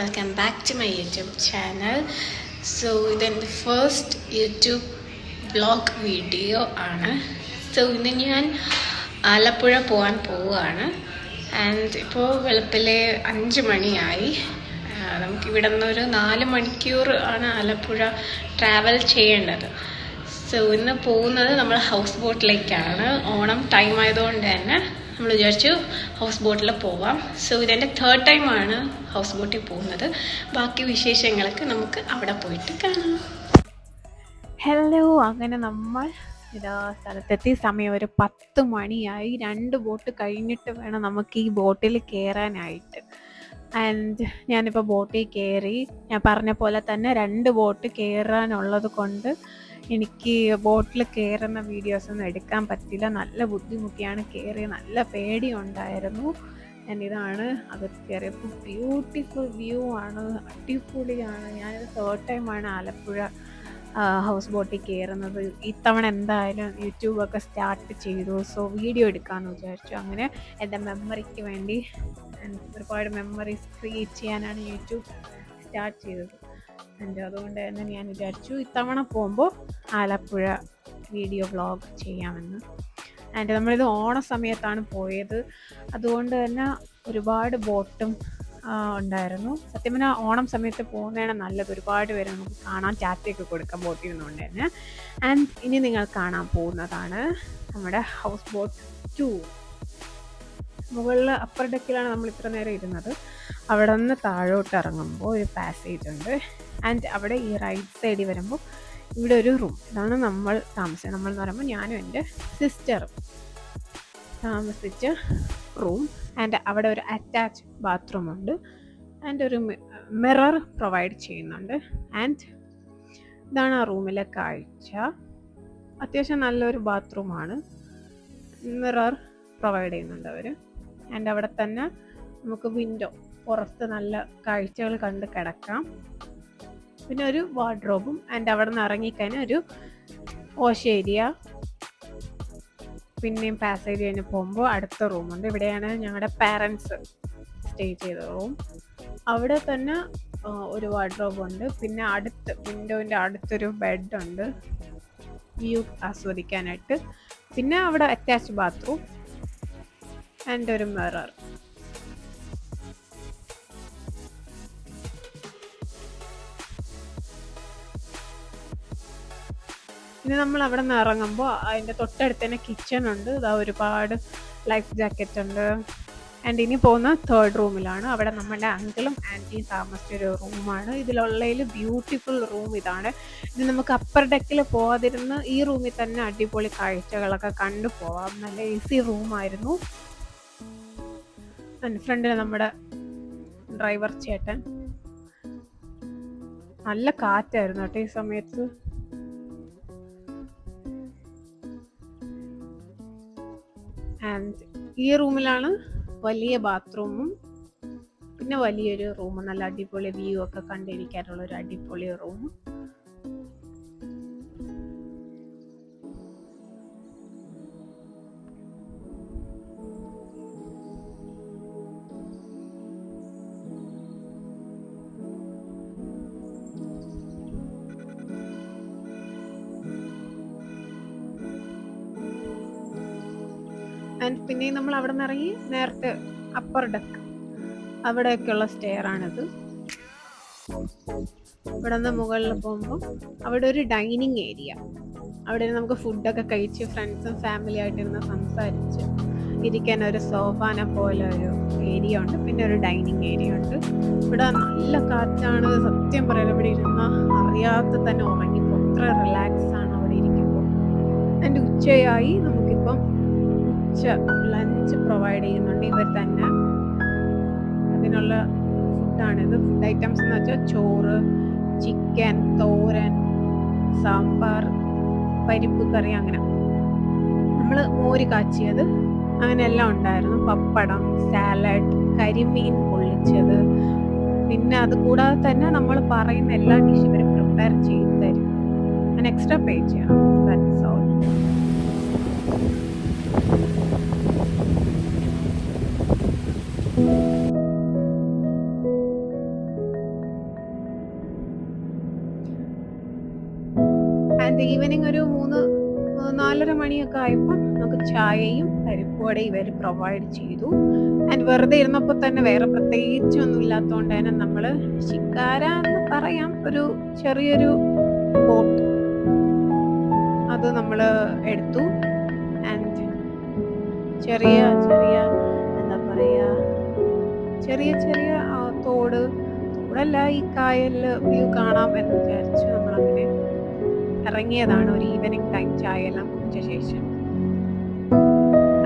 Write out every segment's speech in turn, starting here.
Welcome back to my YouTube channel. So ഇതെൻ്റെ first YouTube vlog video ആണ്. So ഇന്ന് ഞാൻ ആലപ്പുഴ പോകാൻ പോവുകയാണ്. ആൻഡ് ഇപ്പോൾ വെളുപ്പിലെ 5 മണിയായി. നമുക്കിവിടെ നിന്നൊരു 4 മണിക്കൂർ ആണ് ആലപ്പുഴ ട്രാവൽ ചെയ്യേണ്ടത്. സോ ഇന്ന് പോകുന്നത് നമ്മൾ ഹൗസ് ബോട്ടിലേക്കാണ്. ഓണം ടൈം ആയതുകൊണ്ട് തന്നെ നമ്മൾ വിചാരിച്ചു ഹൗസ് ബോട്ടിൽ പോവാം. സോ ഇതെൻ്റെ 3rd ടൈമാണ് ഹൗസ് ബോട്ടിൽ പോകുന്നത്. ബാക്കി വിശേഷങ്ങളൊക്കെ നമുക്ക് അവിടെ പോയിട്ട് കാണാം. ഹലോ, അങ്ങനെ നമ്മൾ ഇതാ സ്ഥലത്തെത്തി. സമയം ഒരു 10 മണിയായി. 2 ബോട്ട് കഴിഞ്ഞിട്ട് വേണം നമുക്ക് ഈ ബോട്ടിൽ കയറാനായിട്ട്. ആൻഡ് ഞാനിപ്പോൾ ബോട്ടിൽ കയറി. ഞാൻ പറഞ്ഞ പോലെ തന്നെ 2 ബോട്ട് കയറാനുള്ളത് കൊണ്ട് എനിക്ക് ബോട്ടിൽ കയറുന്ന വീഡിയോസൊന്നും എടുക്കാൻ പറ്റില്ല. നല്ല ബുദ്ധിമുട്ടിയാണ് കയറിയത്. നല്ല പേടിയുണ്ടായിരുന്നു. ഇതാണ് അകത്ത് കയറിയപ്പോൾ ബ്യൂട്ടിഫുൾ വ്യൂ ആണ്, അടിപൊളിയാണ്. ഞാനിത് 3rd ടൈമാണ് ആലപ്പുഴ ഹൗസ് ബോട്ടിൽ കയറുന്നത്. ഇത്തവണ എന്തായാലും യൂട്യൂബൊക്കെ സ്റ്റാർട്ട് ചെയ്തു. സോ വീഡിയോ എടുക്കാമെന്ന് വിചാരിച്ചു. അങ്ങനെ എൻ്റെ മെമ്മറിക്ക് വേണ്ടി ഒരുപാട് മെമ്മറീസ് ക്രിയേറ്റ് ചെയ്യാനാണ് യൂട്യൂബ് സ്റ്റാർട്ട് ചെയ്തത്. അതുകൊണ്ട് തന്നെ ഞാൻ വിചാരിച്ചു ഇത്തവണ പോകുമ്പോൾ ആലപ്പുഴ വീഡിയോ വ്ളോഗ് ചെയ്യാമെന്ന്. നമ്മളിത് ഓണ സമയത്താണ് പോയത്. അതുകൊണ്ട് തന്നെ ഒരുപാട് ബോട്ടും ഉണ്ടായിരുന്നു. സത്യം പറഞ്ഞാൽ ഓണം സമയത്ത് പോകുന്നതാണ് നല്ലത്. ഒരുപാട് പേര് നമുക്ക് കാണാൻ ചാറ്റയൊക്കെ കൊടുക്കാൻ ബോട്ടിൽ നിന്നുകൊണ്ട് തന്നെ. ആൻഡ് ഇനി നിങ്ങൾ കാണാൻ പോകുന്നതാണ് നമ്മുടെ ഹൗസ് ബോട്ട് 2. മുകളിൽ അപ്പർ ഡെക്കിലാണ് നമ്മൾ ഇത്ര നേരം ഇരുന്നത്. അവിടെ നിന്ന് താഴോട്ട് ഇറങ്ങുമ്പോൾ ഒരു പാസേജ് ഉണ്ട്. ആൻഡ് അവിടെ ഈ റൈറ്റ് സൈഡിൽ വരുമ്പോൾ ഇവിടെ ഒരു റൂം. ഇതാണ് നമ്മൾ താമസിച്ചത്. നമ്മൾ എന്ന് പറയുമ്പോൾ ഞാനും എൻ്റെ സിസ്റ്ററും താമസിച്ച റൂം. ആൻഡ് അവിടെ ഒരു അറ്റാച്ച് ബാത്റൂം ഉണ്ട്. ആൻഡ് ഒരു മിറർ പ്രൊവൈഡ് ചെയ്യുന്നുണ്ട്. ആൻഡ് ഇതാണ് ആ റൂമിലെ കാഴ്ച. അത്യാവശ്യം നല്ലൊരു ബാത്റൂമാണ്. മിറർ പ്രൊവൈഡ് ചെയ്യുന്നുണ്ട് അവർ. ആൻഡ് അവിടെ തന്നെ നമുക്ക് വിൻഡോ, പുറത്ത് നല്ല കാഴ്ചകൾ കണ്ട് കിടക്കാം. പിന്നെ ഒരു വാർഡ്രോബും. ആൻഡ് അവിടെ നിന്ന് ഇറങ്ങിക്കഴിഞ്ഞാൽ ഒരു വാഷ് ഏരിയ. പിന്നെയും പാസേജ് കഴിഞ്ഞ് പോകുമ്പോൾ അടുത്ത റൂമുണ്ട്. ഇവിടെയാണ് ഞങ്ങളുടെ പാരൻസ് സ്റ്റേ ചെയ്ത റൂം. അവിടെ തന്നെ ഒരു വാർഡ്രോബ് ഉണ്ട്. പിന്നെ അടുത്ത് വിൻഡോൻ്റെ അടുത്തൊരു ബെഡുണ്ട് വ്യൂ ആസ്വദിക്കാനായിട്ട്. പിന്നെ അവിടെ അറ്റാച്ച് ബാത്റൂം ആൻഡ് ഒരു മിറർ. ഇനി നമ്മൾ അവിടെ നിന്ന് ഇറങ്ങുമ്പോൾ അതിൻ്റെ തൊട്ടടുത്ത് തന്നെ കിച്ചൺ ഉണ്ട്. ഇതാ ഒരുപാട് ലൈഫ് ജാക്കറ്റ് ഉണ്ട്. ആൻഡ് ഇനി പോകുന്ന 3rd റൂമിലാണ്. അവിടെ നമ്മുടെ അങ്കിളും ആൻറ്റിയും താമസിച്ചൊരു റൂമാണ്. ഇതിലുള്ളതിൽ ബ്യൂട്ടിഫുൾ റൂം ഇതാണ്. ഇത് നമുക്ക് അപ്പർ ഡെക്കിൽ പോകാതിരുന്ന് ഈ റൂമിൽ തന്നെ അടിപൊളി കാഴ്ചകളൊക്കെ കണ്ടു പോവാം. നല്ല AC റൂമായിരുന്നു. ഫ്രണ്ടിൽ നമ്മുടെ ഡ്രൈവർ ചേട്ടൻ. നല്ല കാറ്റായിരുന്നു കേട്ടോ ഈ സമയത്ത്. ആൻഡ് ഈ റൂമിലാണ് വലിയ ബാത്റൂമും പിന്നെ വലിയൊരു റൂം. നല്ല അടിപൊളി വ്യൂ ഒക്കെ കണ്ടിരിക്കാനുള്ള ഒരു അടിപൊളി റൂം. ആൻഡ് പിന്നെ നമ്മൾ അവിടെ നിന്ന് ഇറങ്ങി നേരത്തെ അപ്പർ ഡെക്ക്, അവിടെയൊക്കെയുള്ള സ്റ്റെയർ ആണിത്. ഇവിടെ നിന്ന് മുകളിൽ പോകുമ്പോൾ അവിടെ ഒരു ഡൈനിങ് ഏരിയ. അവിടെ നമുക്ക് ഫുഡൊക്കെ കഴിച്ച് ഫ്രണ്ട്സും ഫാമിലി ആയിട്ടിരുന്ന് സംസാരിച്ച് ഇരിക്കാൻ ഒരു സോഫാനെ പോലെ ഒരു ഏരിയ ഉണ്ട്. പിന്നെ ഒരു ഡൈനിങ് ഏരിയ ഉണ്ട്. ഇവിടെ നല്ല കാറ്റാണ്. സത്യം പറയാം, ഇവിടെ ഇരുന്നാൽ അറിയാത്ത തന്നെ ഉറങ്ങിപ്പോൾ. അത്ര റിലാക്സ് ആണ് അവിടെ ഇരിക്കുമ്പോൾ. ആൻഡ് ഉച്ചയായി. നമുക്കിപ്പം ലഞ്ച് പ്രൊവൈഡ് ചെയ്യുന്നുണ്ട് ഇവർ തന്നെ. അതിനുള്ള ഫുഡാണിത്. ഫുഡ് ഐറ്റംസ് എന്ന് വെച്ചാൽ ചോറ്, ചിക്കൻ, തോരൻ, സാമ്പാർ, പരിപ്പ് കറി, അങ്ങനെ നമ്മൾ മോര് കാച്ചിയത്, അങ്ങനെ എല്ലാം ഉണ്ടായിരുന്നു. പപ്പടം, സാലഡ്, കരിമീൻ പൊള്ളിച്ചത്. പിന്നെ അത് കൂടാതെ തന്നെ നമ്മൾ പറയുന്ന എല്ലാ ഡിഷും ഇവർ പ്രിപ്പയർ ചെയ്ത് തരും. അങ്ങനെ എക്സ്ട്രാ പേ ചെയ്യണം. That's all. ആൻഡ് ഈവനിങ് ഒരു 4:30 മണിയൊക്കെ ആയപ്പോൾ നമുക്ക് ചായയും പരിപ്പുവടയും ഇവർ പ്രൊവൈഡ് ചെയ്തു. ആൻഡ് വെറുതെ ഇരുന്നപ്പോൾ തന്നെ വേറെ പ്രത്യേകിച്ചൊന്നും ഇല്ലാത്തതുകൊണ്ട് തന്നെ നമ്മൾ ശിക്കാര എന്ന് പറയാം, ഒരു ചെറിയൊരു ബോട്ട് അത് നമ്മൾ എടുത്തു. ആൻഡ് ചെറിയ ചെറിയ എന്താ പറയുക, ചെറിയ ചെറിയ തോടല്ല, ഈ കായലിൽ വ്യൂ കാണാം എന്ന് വിചാരിച്ച് നമ്മളങ്ങനെ ഇറങ്ങിയതാണ് ഒരു ഈവനിങ് ടൈം ചായയെല്ലാം കുടിച്ച ശേഷം.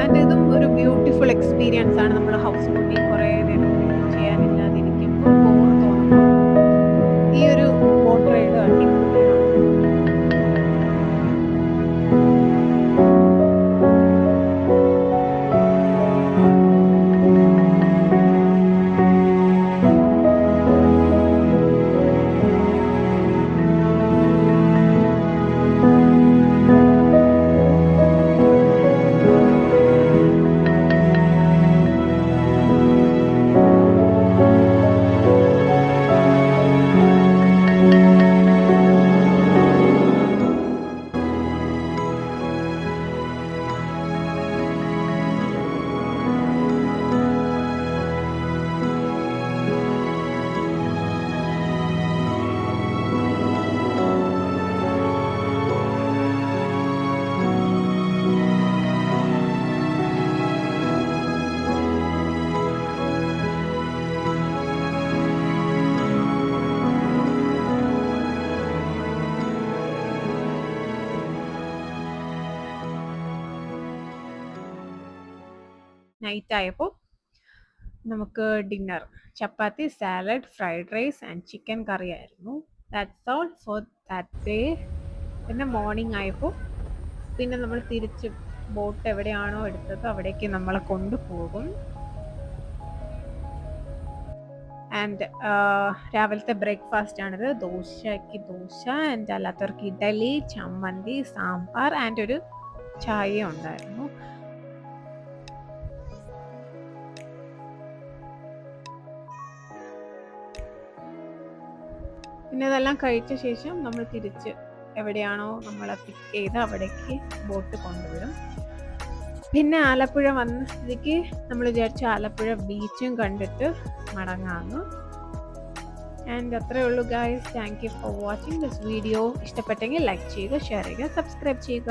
ആൻഡ് ഇതും ഒരു ബ്യൂട്ടിഫുൾ എക്സ്പീരിയൻസ് ആണ്. നമ്മൾ ഹൗസ് ബോട്ടിൽ കുറേ നേരം ചെയ്യാനില്ലാതിരിക്കുമ്പോൾ ബോർ തോന്നുമ്പോൾ ഈ ഒരു ബോട്ട് റൈഡ് അടിപൊളിയാണ്. നൈറ്റ് ആയപ്പോൾ നമുക്ക് dinner chapati, salad, fried rice and chicken curry ആയിരുന്നു. That's all for that day. പിന്നെ മോർണിംഗ് ആയപ്പോൾ പിന്നെ നമ്മൾ തിരിച്ച് ബോട്ട് എവിടെയാണോ എടുത്തത് അവിടേക്ക് നമ്മളെ കൊണ്ടുപോകും. ആൻഡ് രാവിലത്തെ ബ്രേക്ക്ഫാസ്റ്റ് ആണിത്. ദോശയ്ക്ക് ദോശ, ആൻഡ് അല്ലാത്തവർക്ക് ഇഡലി, ചമ്മന്തി, സാമ്പാർ ആൻഡ് ഒരു ചായ ഉണ്ടായിരുന്നു. പിന്നെ ഇതെല്ലാം കഴിച്ച ശേഷം നമ്മൾ തിരിച്ച് എവിടെയാണോ നമ്മളെ പിക്ക് ചെയ്ത് അവിടേക്ക് ബോട്ട് കൊണ്ടുവിടും. പിന്നെ ആലപ്പുഴ വന്ന സ്ഥിതിക്ക് നമ്മൾ വിചാരിച്ച ആലപ്പുഴ ബീച്ചും കണ്ടിട്ട് മടങ്ങാമെന്ന്. ആൻഡ് അത്രയേ ഉള്ളൂ guys. Thank you for watching this video. ഇഷ്ടപ്പെട്ടെങ്കിൽ ലൈക്ക് ചെയ്യുക, ഷെയർ ചെയ്യുക, സബ്സ്ക്രൈബ് ചെയ്യുക.